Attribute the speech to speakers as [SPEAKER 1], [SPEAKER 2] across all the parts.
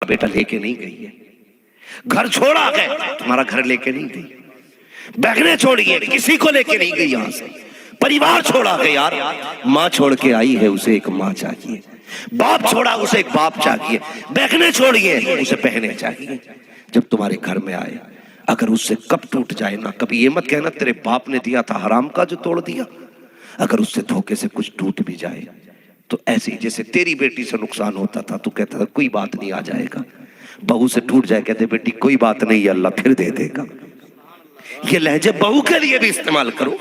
[SPEAKER 1] बेटा लेके नहीं गई है, घर छोड़ा गए, तुम्हारा घर लेके नहीं गई, बहने छोड़िए किसी को लेके नहीं गई, यहां से परिवार छोड़ा गया यार। माँ छोड़ के आई है, उसे एक माँ चाहिए, बाप छोड़ा उसे एक बाप चाहिए, बहने छोड़िए उसे बहने चाहिए। जब तुम्हारे घर में आए अगर उससे कब टूट जाए ना, कभी ये मत कहना तेरे बाप ने दिया था हराम का जो तोड़ दिया। अगर उससे धोखे से कुछ टूट भी जाए तो ऐसे ही जैसे तेरी बेटी से नुकसान होता था, तू कहता था कोई बात नहीं आ जाएगा, बहू से टूट जाए कहते बेटी कोई बात नहीं अल्लाह फिर दे देगा। ये लहजे बहू के लिए भी इस्तेमाल करो।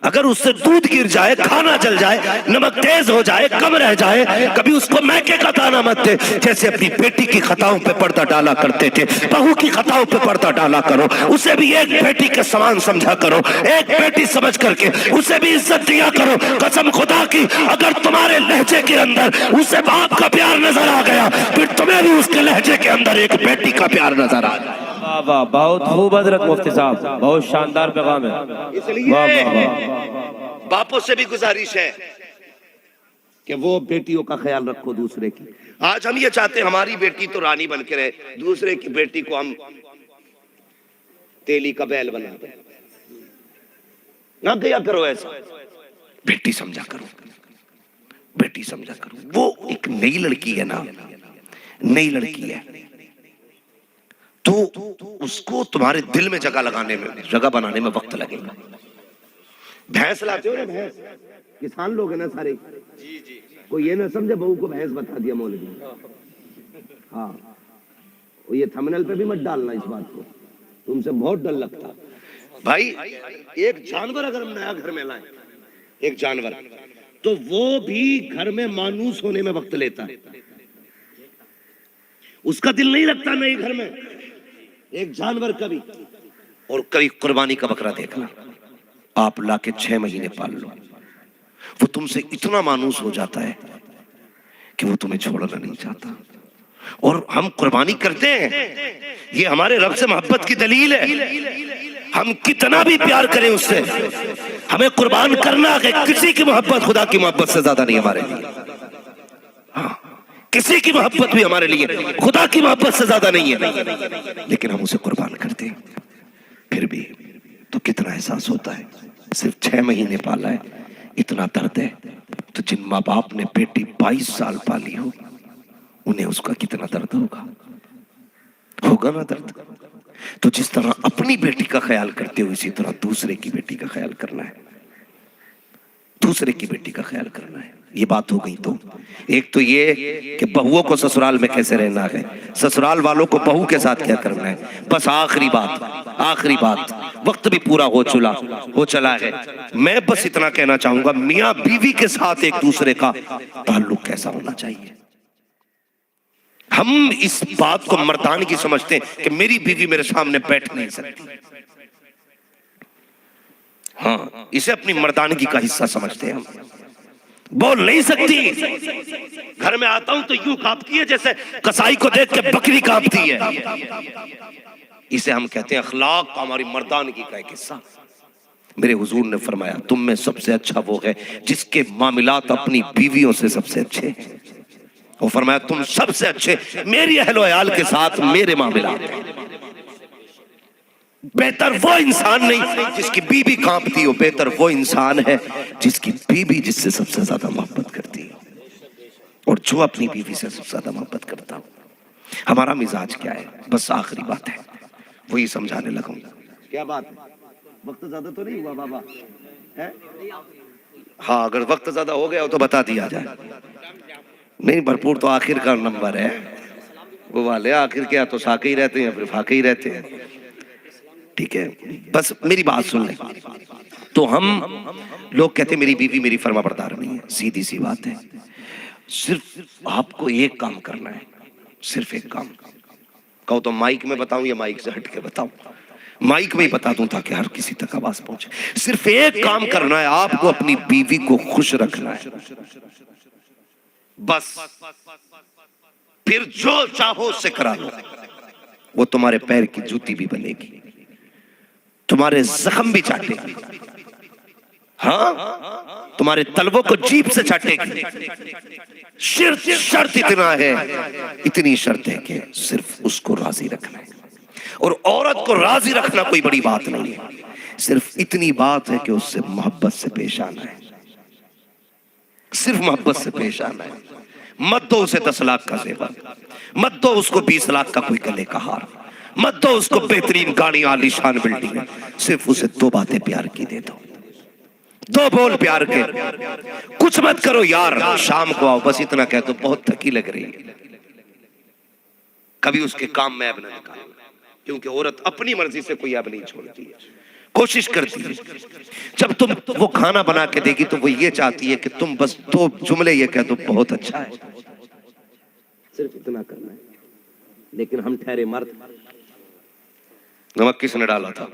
[SPEAKER 1] अगर उससे दूध गिर जाए, खाना जल जाए, नमक तेज हो जाए, कम रह जाए, कभी उसको मैके का दाना मत दे। जैसे अपनी बेटी की खताओं पे पर्दा डाला करते थे, बहू की खताओं पे पर्दा डाला करो, उसे भी एक बेटी के समान समझा करो, एक बेटी समझ करके उसे भी इज्जत दिया करो। कसम खुदा की अगर तुम्हारे लहजे के अंदर उसे बाप का प्यार नजर आ गया, फिर तुम्हें भी उसके लहजे के अंदर एक बेटी का प्यार नजर आ गया।
[SPEAKER 2] वाह, बहुत खूब हजरत मुफ्ती साहब, बहुत शानदार पैगाम है।
[SPEAKER 1] इसलिए बापों से भी गुजारिश है कि वो बेटियों का ख्याल रखो दूसरे की। आज हम ये चाहते हैं हमारी बेटी तो रानी बन के रहे, दूसरे की बेटी को हम तेली का बैल बना दे। ना किया करो ऐसा, बेटी समझा करो, बेटी समझा करो। वो एक नई लड़की है ना, नई लड़की है तो उसको तुम्हारे दिल में जगह लगाने में, जगह बनाने में वक्त लगेगा। भैंस लाते हो ना, भैंस किसान लोग है ना सारे, कोई ये ना समझे बहू को भैंस बता दिया मौलवी। हाँ, ये थंबनेल पे भी मत डालना इस बात को, तुमसे बहुत डर लगता भाई। एक जानवर अगर हम नया घर में लाए, एक जानवर, तो वो भी घर में मानूस होने में वक्त लेता है। उसका दिल नहीं लगता नए घर में एक जानवर कभी। और कभी कुर्बानी का बकरा देखना, आप लाके 6 महीने पाल लो, वो तुमसे इतना मानूस हो जाता है कि वो तुम्हें छोड़ना नहीं चाहता। और हम कुर्बानी करते हैं, ये हमारे रब से मोहब्बत की दलील है। हम कितना भी प्यार करें उससे, हमें कुर्बान करना है। किसी की मोहब्बत खुदा की मोहब्बत से ज्यादा नहीं हमारे लिए। हाँ, किसी की मोहब्बत भी हमारे लिए खुदा की मोहब्बत से ज्यादा नहीं है, लेकिन हम उसे कुर्बान करते हैं। फिर भी तो कितना एहसास होता है। सिर्फ 6 महीने पाला है, इतना दर्द है। तो जिन माँ बाप ने बेटी 22 साल पाली हो, उन्हें उसका कितना दर्द होगा, होगा ना दर्द। तो जिस तरह अपनी बेटी का ख्याल करते हो, इसी तरह दूसरे की बेटी का ख्याल करना है, दूसरे की बेटी का ख्याल करना है। ये बात हो गई। तो एक तो ये कि बहुओं को ससुराल में कैसे रहना है, ससुराल वालों को बहू के साथ क्या करना है। बस आखिरी बात, वक्त भी पूरा हो चला है। मैं बस इतना कहना चाहूंगा, मियां बीवी के साथ एक दूसरे का ताल्लुक कैसा होना चाहिए। हम इस बात को मर्दानगी समझते हैं कि मेरी बीवी मेरे सामने बैठ नहीं सकती। हाँ, इसे अपनी मर्दानगी का हिस्सा समझते हैं हम। बोल नहीं सकती, घर में आता हूं तो यूं कांपती है जैसे कसाई को देख के बकरी कांपती है। इसे हम कहते हैं अखलाक का, हमारी मर्दानगी का एक हिस्सा। मेरे हुजूर ने फरमाया तुम में सबसे अच्छा वो है जिसके मामलात अपनी बीवियों से सबसे अच्छे हैं। वो फरमाया तुम सबसे अच्छे मेरी अहलो अयाल के साथ मेरे मामलात। बेहतर वो इंसान नहीं जिसकी बीबी कांपती हो, बेहतर वो इंसान है जिसकी बीबी जिससे सबसे ज्यादा मोहब्बत करती है। और जो अपनी बीवी से सबसे ज्यादा मोहब्बत करता हो। हमारा मिजाज क्या है, बस आखिरी बात है, वही समझाने लगूंगा। क्या बात है, वक्त ज्यादा तो नहीं हुआ बाबा है? हाँ, अगर वक्त ज्यादा हो गया हो तो बता दिया जाए। नहीं, भरपूर तो आखिर का नंबर है वो वाले। आखिर क्या, तो साके ही रहते हैं, फिर फाके ही रहते हैं। ठीक है, बस मेरी बात सुन ले। तो हम लोग कहते हैं मेरी बीवी मेरी फर्माबरदार नहीं है। सीधी सी बात है, सिर्फ आपको एक काम करना है, सिर्फ एक काम। कहो तो माइक में बताऊं या माइक से हट के बताऊं? माइक में ही बता दूं ताकि हर किसी तक आवाज पहुंचे। सिर्फ एक काम करना है, आपको अपनी बीवी को खुश रखना है, बस। फिर जो चाहो उससे करा लो, वो तुम्हारे पैर की जूती भी बनेगी, तुम्हारे जख्म भी चाटेगी। हाँ, तुम्हारे तलवों को जीभ से चाटेगी। शर्त इतना है, इतनी शर्त है कि सिर्फ उसको राजी रखना है। और औरत को राजी रखना कोई बड़ी बात नहीं है, सिर्फ इतनी बात है कि उससे मोहब्बत से पेश आना है, सिर्फ मोहब्बत से पेश आना है। मत दो उसे 10 लाख का जेवर, मत दो उसको 20 लाख का कोई गले का हार, मत दो उसको बेहतरीन गाड़ी आलीशान बिल्डिंग, सिर्फ उसे 2 बातें प्यार की दे दो, 2 बोल प्यार के। कुछ मत करो यार, शाम को आओ, बस इतना कह दो बहुत थकी लग रही है। कभी उसके काम में ऐब ना निकालना, क्योंकि औरत अपनी मर्जी से कोई ऐब नहीं छोड़ती है, कोशिश करती है। जब तुम वो खाना बना के देगी तो वो ये चाहती है कि तुम बस 2 जुमले ये कह दो, बहुत अच्छा है, सिर्फ इतना करना है। लेकिन हम ठहरे मर्द। नमक किसने डाला था?